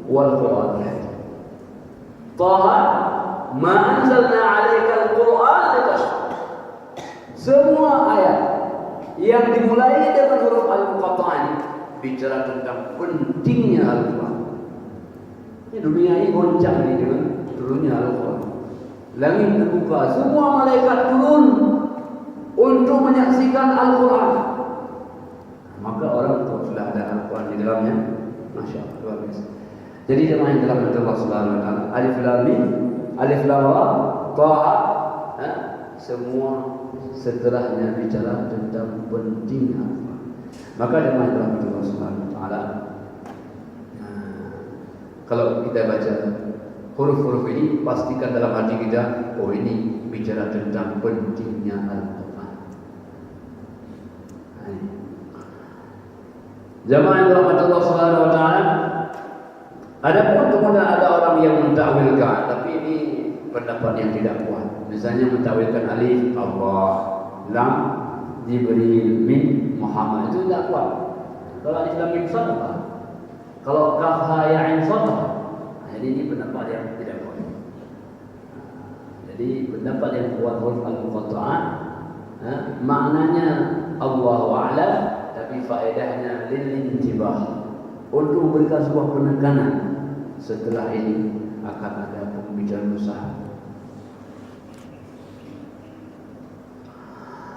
wal Quran. Taha, ma anzalna 'alaika al-Quran litashqa. Semua ayat yang dimulai dengan huruf al-muqatta'ah ini bicara tentang pentingnya Al-Quran. Ini dunia ini goncang ini dengan turunnya Al-Quran. Langit terbuka, semua malaikat turun untuk menyaksikan Al-Quran. Maka orang tahu sudah ada Al-Quran di dalamnya. Masya Allah, luar biasa. Jadi jemaah yang dalam Allah Subhanahu wa taala, alif lam mim, alif lam ra, Taha, semua setelahnya bicara tentang pentingnya Al-Quran. Maka jemaah yang dalam Allah Subhanahu wa taala, kalau kita baca huruf-huruf ini, pastikan dalam hati kita, oh ini bicara tentang pentingnya Al-Quran. Jemaah yang dirahmati Allah Subhanahu wa taala, adapun kemudian ada orang yang mentakwilkan, tapi ini pendapat yang tidak kuat. Misalnya mentakwilkan alif Allah, lam Jibril, mim Muhammad, itu tidak kuat. Kalau alif lam mim sad apa? Kalau kaf ha ya ain sad. Jadi ini pendapat yang tidak kuat. Jadi pendapat yang kuat huruf al-muqatta'ah, maknanya Allahu a'lam, tapi faedahnya lil intibah, untuk memberikan sebuah penekanan. Setelah ini akan ada pembicaraan besar.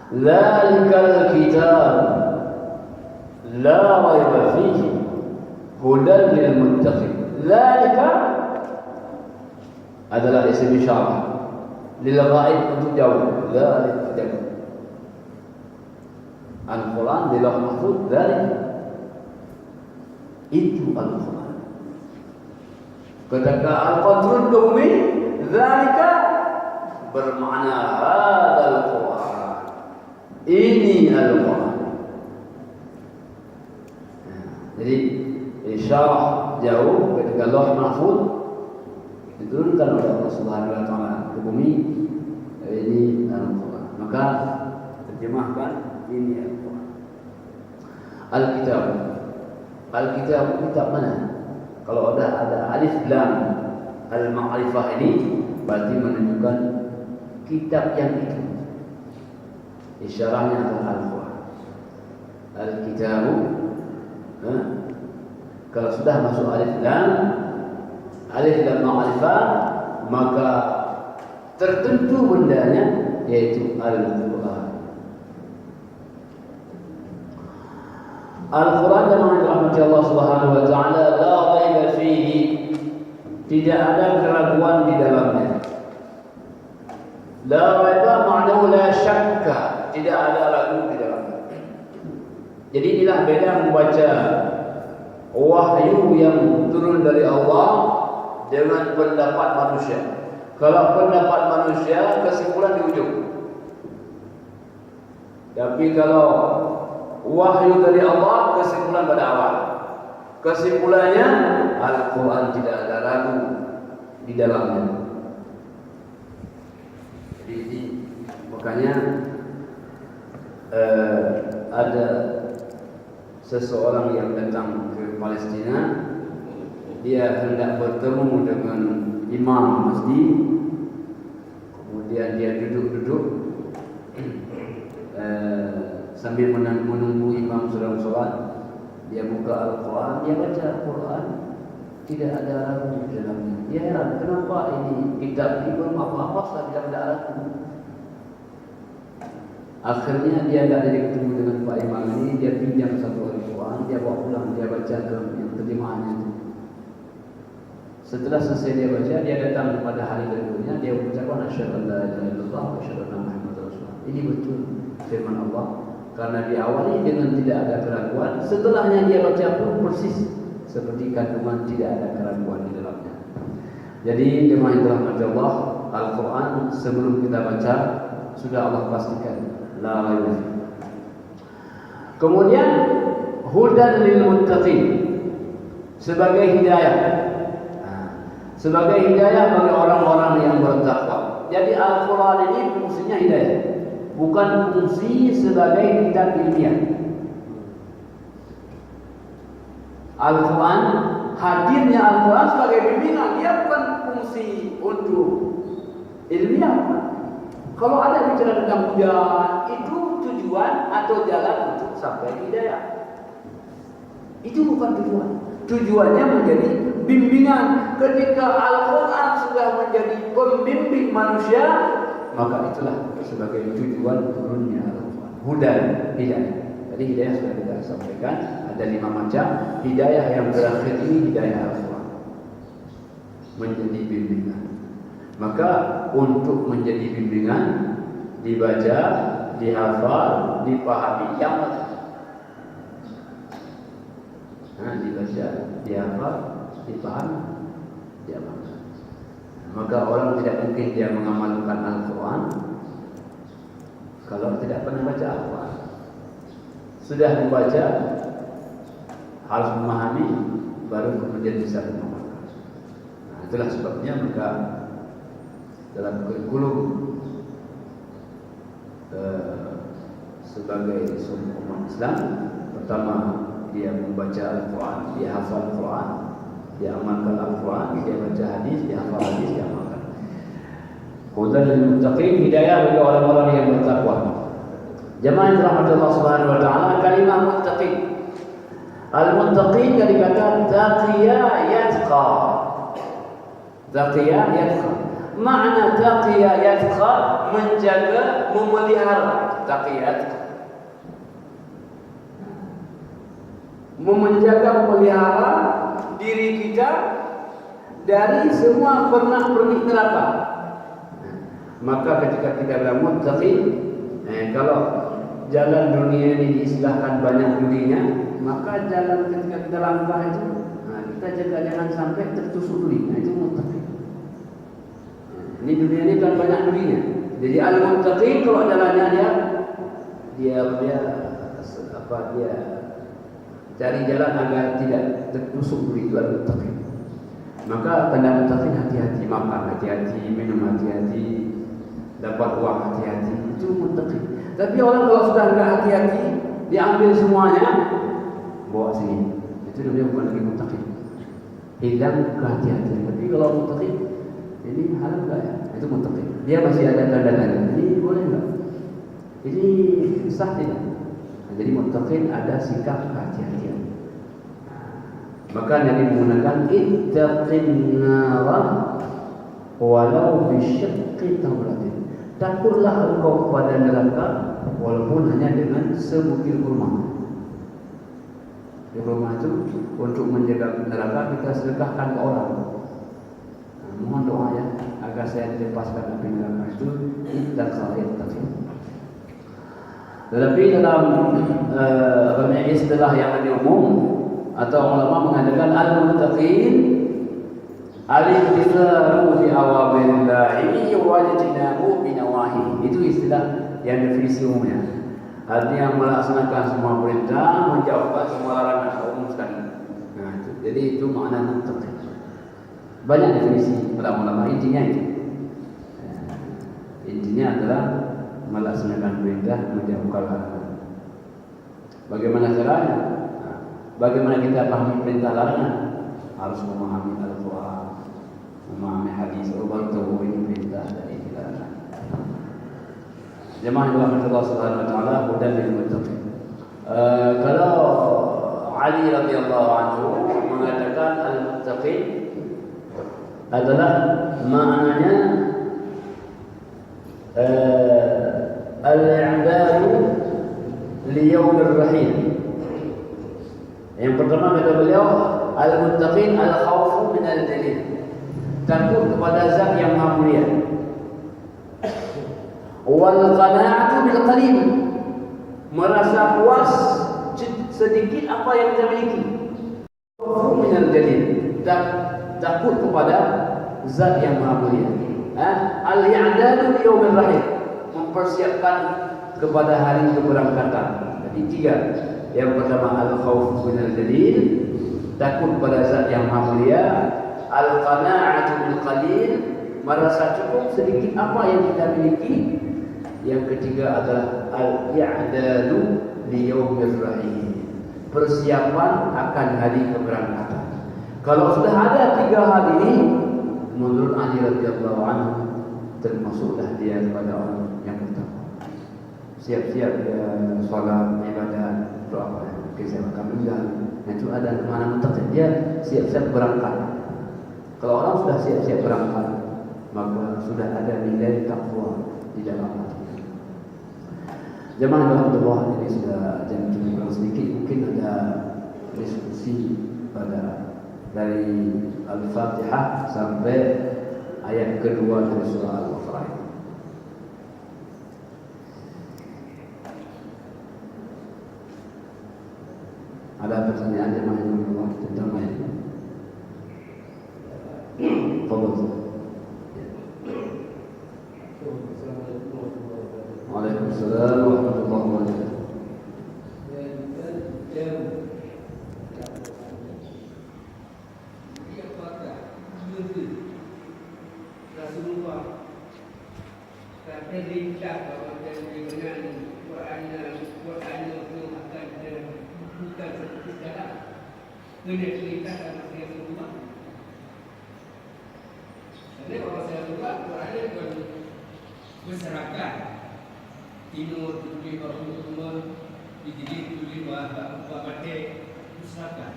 Dzalikal kitab la raiba fihi hudan lil muttaqin. Dzalika adalah isim isyarah lil ghaib, untuk jauh. Dzalika jauh. Al-Quran di lauh mahfuz, dzalika itu Al-Quran. Ketika Al-Quran turun ke bumi, dzalika bermakna hadzal Quran. Ini Al-Quran. Jadi isyarah jauh ketika lauh mahfuz diturunkan oleh Allah Subhanahu wa taala ke bumi, ini Al-Quran. Maka terjemahkan ini Al-Quran. Al-Kitab. Al-Kitab, kitab mana? Kalau ada alif lam al-ma'rifah ini, berarti menunjukkan kitab yang itu. Isyarahnya adalah Al-Quran. Al-Kitab. Kalau sudah masuk alif lam ma'rifah, maka tertentu bendanya, yaitu Al-Quran. Al-Quran yang dirahmati Allah Subhanahu wa taala, la raiba fihi, tidak ada keraguan di dalamnya. La raiba ma'nahu la syakka, tidak ada ragu di dalamnya. Jadi inilah beda membaca wahyu yang turun dari Allah dengan pendapat manusia. Kalau pendapat manusia, kesimpulan di ujung. Tapi kalau wahyu dari Allah, kesimpulan pada awal. Kesimpulannya, Al-Quran tidak ada ragu di dalamnya. Jadi ini makanya ada seseorang yang datang ke Palestina, dia hendak bertemu dengan imam masjid, kemudian dia duduk-duduk sambil menunggu imam sedang sholat. Dia buka Al-Quran, dia baca Al-Quran, tidak ada ragu di dalamnya. Dia heran, kenapa ini kitab ini belum apa-apa sudah tidak ada ragu. Akhirnya dia tidak jadi ketemu dengan Pak Imam ini, dia pinjam satu Al-Quran, dia bawa pulang, dia baca dalam yang terjemahannya. Setelah selesai dia baca, dia datang pada hari berikutnya, dia mengucapkan asyhadu an la ilaha illallah wa asyhadu anna Muhammadar Rasulullah. Ini betul firman Allah, karena diawali dengan tidak ada keraguan, setelahnya dia baca pun persis seperti kandungan tidak ada keraguan di dalamnya. Jadi jemaah yang dirahmati Allah, Al-Quran sebelum kita baca sudah Allah pastikan la raiba. Kemudian hudan lil muttaqin, sebagai hidayah. Sebagai hidayah bagi orang-orang yang bertakwa. Jadi Al-Quran ini fungsinya hidayah, bukan fungsi sebagai kitab ilmiah. Al-Quran, hadirnya Al-Quran sebagai bimbingan, dia bukan fungsi untuk ilmiah. Kalau ada bicara tentang hujan, itu tujuan atau jalan untuk sampai hidayah. Itu bukan tujuan. Tujuannya menjadi bimbingan. Ketika Al-Quran sudah menjadi pembimbing manusia, maka itulah sebagai tujuan turunnya Al-Quran. Hudan, hidayah. Jadi hidayah sudah kita sampaikan, ada 5 macam. Hidayah yang terakhir ini hidayah Al-Quran, menjadi bimbingan. Maka untuk menjadi bimbingan, dibaca, dihafal, dipahami yang dibaca, dihafal, dipahami, diamalkan. Maka orang tidak mungkin dia mengamalkan Al-Quran kalau tidak pernah baca Al-Quran. Sudah membaca, harus memahami, baru kemudian bisa mengamalkan. Itulah sebabnya maka dalam kurikulum sebagai seorang umat Islam, pertama dia membaca Al-Quran, dia hafal Al-Quran, dia amalkan Al-Quran, dia baca hadis, dia hafal hadis, dia amalkan. Hudan lil muttaqin, hidayah bagi orang-orang yang bertakwa. Jemaah yang dirahmati Allah Subhanahu wa taala, kalimah muttaqin. Al-muttaqin dari kata taqiya yatqa. Taqiya yatqa. Makna taqiya yatqa, menjaga, memelihara. Taqiya yatqa, menjaga, memelihara diri kita dari semua pernak-pernik neraka. Maka ketika kita bilang muttaqi, kalau jalan dunia ini diistilahkan banyak durinya, maka jalan ketika kita langkah itu, kita jaga jangan sampai tertusuk duri. Itu muttaqi. Ini dunia ini kan banyak durinya. Jadi al-muttaqi kalau jalannya dia cari jalan agar tidak tertusuk duri, itu al-muttaqin. Maka tanda muttaqin, hati-hati makan, hati-hati minum, hati-hati dapat uang, hati-hati, itu muttaqin. Tapi orang kalau sudah enggak hati-hati, diambil semuanya, bawa sini, itu dia bukan lagi muttaqin, hilang kehati-hatian. Tapi kalau muttaqin, ini halal enggak ya? Itu muttaqin. Dia masih ada tanda-tanda. Ini boleh enggak? Ini sah tidak? Jadi muttaqin ada sikap kehati-hatian. Maka Nabi menggunakan ittaqin nara walau bisyiqqi tamratin. Takutlah engkau kepada neraka walaupun hanya dengan sebutir kurma. Di rumah itu untuk menjaga neraka kita sedekahkan ke orang. Mohon doa ya agar saya dilepaskan api neraka itu. Ittaqi. Tetapi dalam istilah yang lebih umum atau ulama mengatakan al-muttaqin al-imtithalu bi awamirillahi wajtinabu bi nawahi. Itu istilah yang definisi umumnya. Artinya melaksanakan semua perintah, menjauhkan semua larangan umum sekali. Nah, itu. Jadi itu makna muttaqin. Banyak definisi ulama-ulama, intinya itu. Intinya adalah melaksanakan perintah, menjauhkan larangan. Bagaimana caranya? Bagaimana kita pahami perintah larangan? Harus memahami Al-Quran, memahami hadis. Baru tahu ini perintah dan ini larangan. Jemaah yang Allah Subhanahu Wa Taala hudan lil muttaqin. Kalau Ali radhiyallahu anhu mengatakan al-muttaqin adalah maknanya al-i'dadu li yaumir rahim. Yang pertama kata beliau al-muttaqin al-khawfu min al-jalil. Takut kepada zat yang maha mulia. Wal qana'atu bil qalil. Merasa puas sedikit apa yang kita miliki. Khawfu min al-jalil. Takut kepada zat yang maha mulia. Al-i'dadu li yaumir rahim. Mempersiapkan kepada hari keberangkatan. Jadi tiga. Yang pertama al-khawf min al-jalil, takut pada zat yang maha mulia. Al-qana'atu bil qalil, merasa cukup sedikit apa yang kita miliki. Yang ketiga adalah al-i'dadu li yaumir rahim, persiapan akan hari keberangkatan. Kalau sudah ada tiga hal ini, menurut Ali radhiyallahu anhu termasuklah dia kepada orang yang bertakwa. Siap-siap dia solat, ibadat, doa. Mungkin saya akan meninggal. Itu ada mana muttaqin. Dia siap-siap berangkat. Kalau orang sudah siap-siap berangkat, maka sudah ada nilai takwa di dalam hati. Jemaah Allah, ini sudah jam 7 kurang sedikit. Mungkin ada diskusi pada dari Al-Fatihah sampai ayat kedua dari surah Al-Baqarah. Ada pertanyaan jemaah Allah tentang ayat ini? Fadhil. Waalaikumsalam warahmatullahi wabarakatuh. Masyarakat timur tulis bahwa di sini tulis bahwa batik masyarakat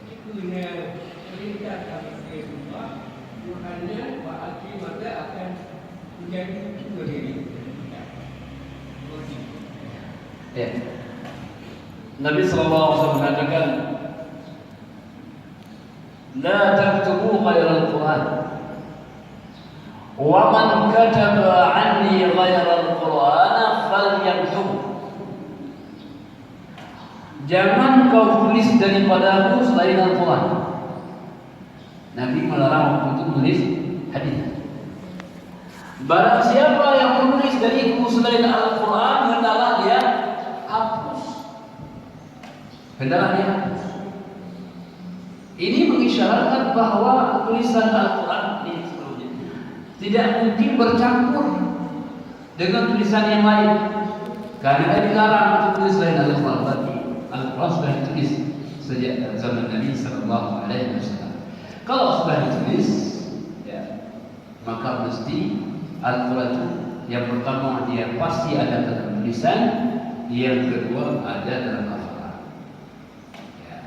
itu nya perintah kami semua Tuhannya berarti maka akan menjadi berdiri. Ya. Nabi SAW mengatakan, la taktubu ghairal Quran. Wa man kataba anni ghairal Quran falyamhum. Jangan kau tulis daripadaku selain Al-Quran. Nabi melarang untuk menulis hadis. Barang siapa yang menulis dariku selain Al-Quran, hendaklah dia hapus. Hendaklah dia hapus. Ini mengisyaratkan bahawa tulisan Al-Quran ini sebelumnya tidak mungkin bercampur dengan tulisan yang lain. Karena dilarang untuk tulis selain Al-Quran. Berarti Al-Quran sudah ditulis sejak zaman Nabi SAW. Kalau sudah ditulis, ya, maka mesti Al-Quran itu yang pertama dia pasti ada dalam tulisan, yang kedua ada dalam Al-Quran. Ya.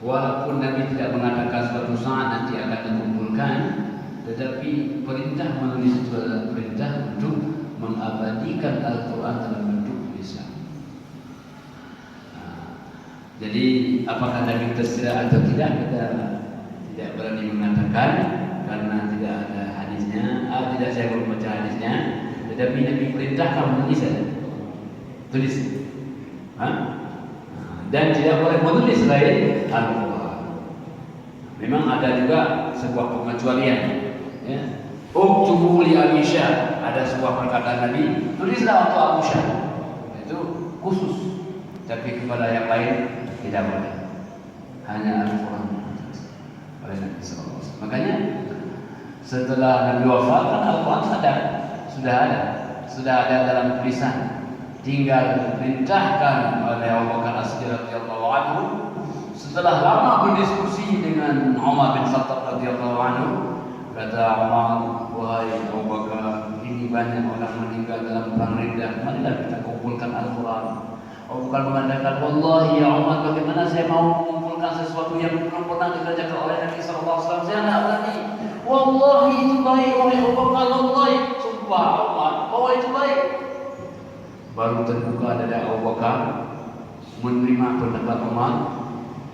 Walaupun Nabi tidak mengatakan suatu saat nanti akan dikumpulkan, tetapi perintah menulis itu adalah perintah untuk mengabadikan Al-Quran dalam bentuk tulisan. Jadi apakah Nabi terserah atau tidak, kita tidak berani mengatakan karena tidak ada hadisnya. Tidak, saya belum baca hadisnya. Tetapi Nabi perintahkan menulis, tulis. Dan tidak boleh menulis lain Al-Quran. Memang ada juga sebuah pengecualian. Ya. Uktubu li Abi Syah, ada sebuah perkataan Nabi, tulislah untuk Abu Syah. Itu khusus. Tapi kepada yang lain tidak boleh. Hanya Al-Quran oleh Nabi SAW. Makanya setelah Nabi wafat, kan Al-Quran sudah ada dalam tulisan. Tinggal diperintahkan oleh Abu Bakar As-Siddiq radhiyallahu anhu. Setelah lama berdiskusi dengan Umar bin Khattab radhiyallahu anhu, kata Umar, wahai Abu Bakar, ini banyak orang meninggal dalam perang Riddah, marilah kita kumpulkan Al-Quran. Abu Bakar mengatakan, wallahi ya Umar, bagaimana saya mau mengumpulkan sesuatu yang belum pernah dikerjakan oleh Nabi SAW? Saya tidak berani. Wallahi itu baik oleh Abu Bakar, wallahi, sumpah Umar, bahwa itu baik. Baru terbuka dada Abu Bakar menerima pendapat Umar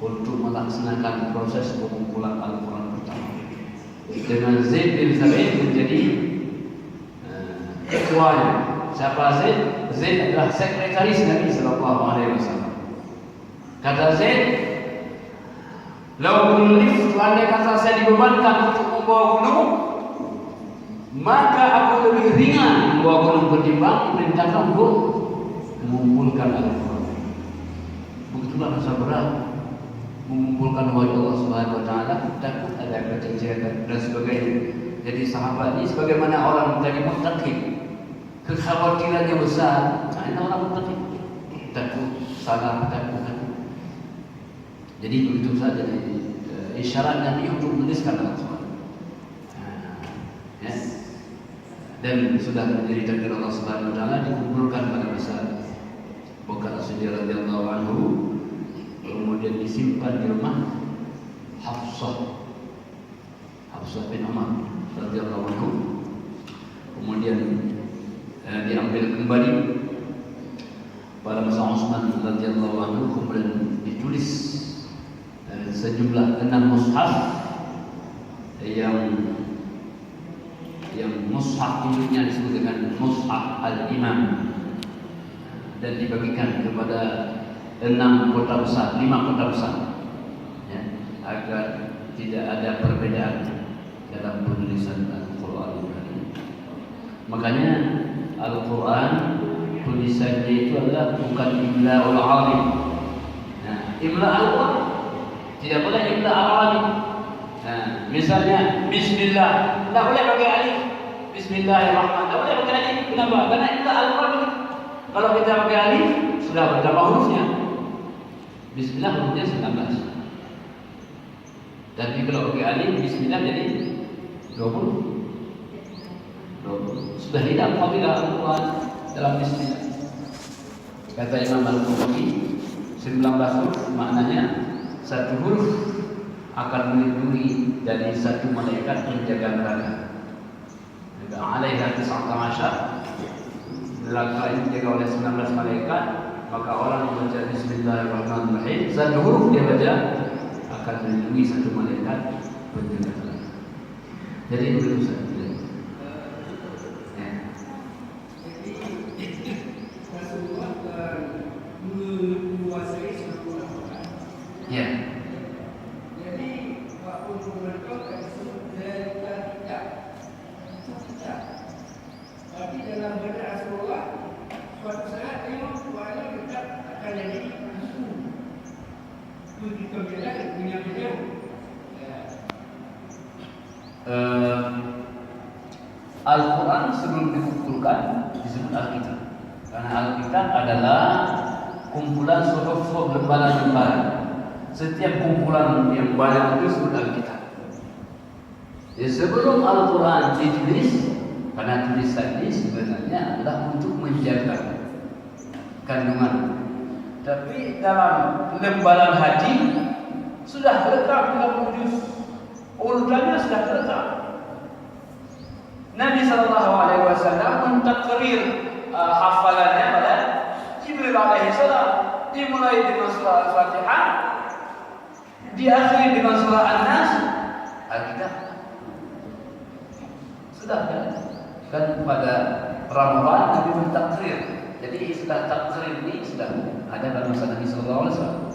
untuk melaksanakan proses pengumpulan Al-Quran pertama. Dengan Zaid bin Thabit menjadi ketuanya. Siapa Zaid? Zaid adalah sekretaris Nabi Sallallahu Alaihi Wasallam. Kata Zaid, "Lau kulliftu, andai kata saya dibebankan untuk membawa gunung, maka aku lebih ringan membawa gunung ketimbang diperintahkan untuk mengumpulkan Al-Quran." Begitulah rasa berat mengumpulkan wahyu Allah Subhanahu Wa Taala, takut ada kecacatan dan sebagainya. Jadi sahabat ini sebagaimana orang tadi muttaqin, kekhawatirannya besar. Nah, ini orang muttaqin, takut salah, takut. Jadi begitu saja isyarat Nabi untuk menuliskan Al-Quran. Ya. Dan sudah menjadi takdir Allah Subhanahu Wa Taala dikumpulkan pada masa Bakar As-Siddiq radhiyallahu anhu, kemudian disimpan di rumah Hafsah bin Umar radhiyallahu anhu, kemudian diambil kembali pada masa Utsman radhiyallahu anhu, kemudian ditulis sejumlah 6 mushaf yang mushaf induknya disebut dengan mushaf al-imam, dan dibagikan kepada 5 kota besar, ya, agar tidak ada perbedaan dalam penulisan Al-Quran. Makanya Al-Quran tulisannya itu adalah bukan imla'ul alim. Nah, imla' Al-Quran tidak boleh imla' al-alim. Nah, misalnya Bismillah, tidak boleh pakai alif. Bismillahirrahmanirrahim, tidak boleh pakai alif. Kenapa? Karena imla' Al-Quran. Kalau kita pakai alif, sudah berapa hurufnya? Bismillah hurufnya 19. Tapi kalau pakai alif, Bismillah jadi 20. Sudah tidak fadilah Al-Quran dalam Bismillah. Kata Imam Al-Qurtubi, 19 huruf maknanya 1 huruf akan melindungi dari 1 malaikat penjaga neraka. Jika alaiha 19 neraka ini dijaga oleh 19 malaikat, maka orang yang baca Bismillahirrahmanirrahim 1 huruf dia baca akan melindungi 1 malaikat penjaga neraka. Jadi begitu saja. Ya. Jadi waktu menentukan tidak. Tapi dalam benak Rasulullah, suatu saat memang wala kita akan jadi isu. Begitu berjalan punya beliau. Al-Quran sebelum dikumpulkan disebut Alkitab, karena Alkitab adalah kumpulan huruf lembaran-lembaran. Setiap kumpulan yang banyak itu disebut Alkitab. Jadi sebelum Al-Quran ditulis, karena tulisan ini sebenarnya adalah untuk menjaga kandungan. Tapi dalam lembaran hadis sudah terletak 30 juz, urutannya sudah terletak. Nabi SAW mentakrir hafalannya pada Jibril alaihissalam. Dimulai dengan surah Al-Fatihah, diakhiri dengan surah An-Nas, Alkitab. Sudah kan pada Ramadan Nabi mentakrir. Jadi istilah takrir ini sudah ada pada masa Nabi SAW.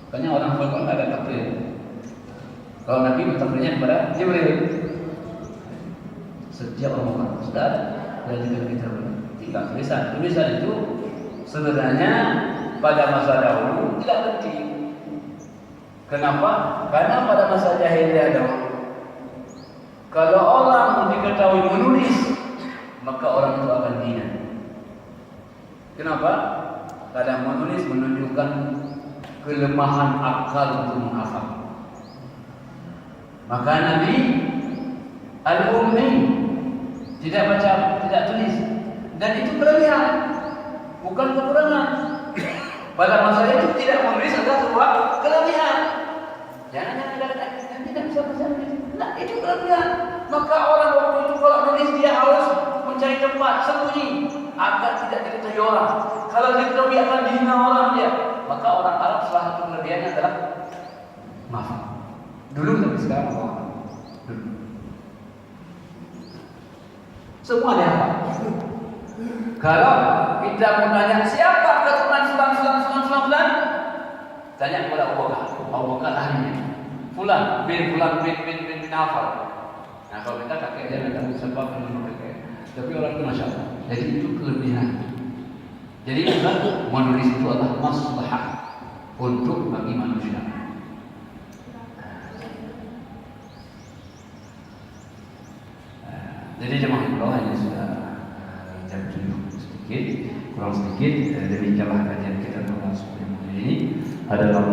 Banyak orang Al-Quran ada takrir. Kalau Nabi mentakrirnya kepada Jibril setiap Ramadan sudah ada. Dan juga kita tinggal tulisan itu sebenarnya pada masa dahulu tidak penting. Kenapa? Karena pada masa jahiliyah dahulu, kalau orang diketahui menulis, maka orang itu akan hina. Kenapa? Karena menulis menunjukkan kelemahan akal untuk menghafal. Maka Nabi al-ummi tidak baca, tidak tulis, dan itu kelebihan, bukan kekurangan. Pada masa itu tidak menulis adalah sebuah kelebihan. Jangan katakan tidak bisa baca tulis. Nah, itu kelebihan. Maka orang waktu itu kalau nulis dia harus mencari tempat sembunyi agar tidak diketahui orang. Kalau diketahui akan dihina orang dia. Maka orang Arab salah satu kelebihannya adalah maaf. Dulu tapi sekarang orang. Semua dia apa? Kalau kita mau tanya siapa keturunan fulan, tanya kepada Abu Bakar ahlinya. Fulan bin hafal. Nah kalau kita kakek dia tidak bisa apa kakek. Tapi orang itu masya Allah. Jadi itu kelebihan. Jadi menulis itu adalah maslahat untuk bagi manusia. Jadi jemaah Allah hanya sudah jam 7 sedikit, kurang sedikit. Demikianlah kajian kita tentang sunnah ini. Adalah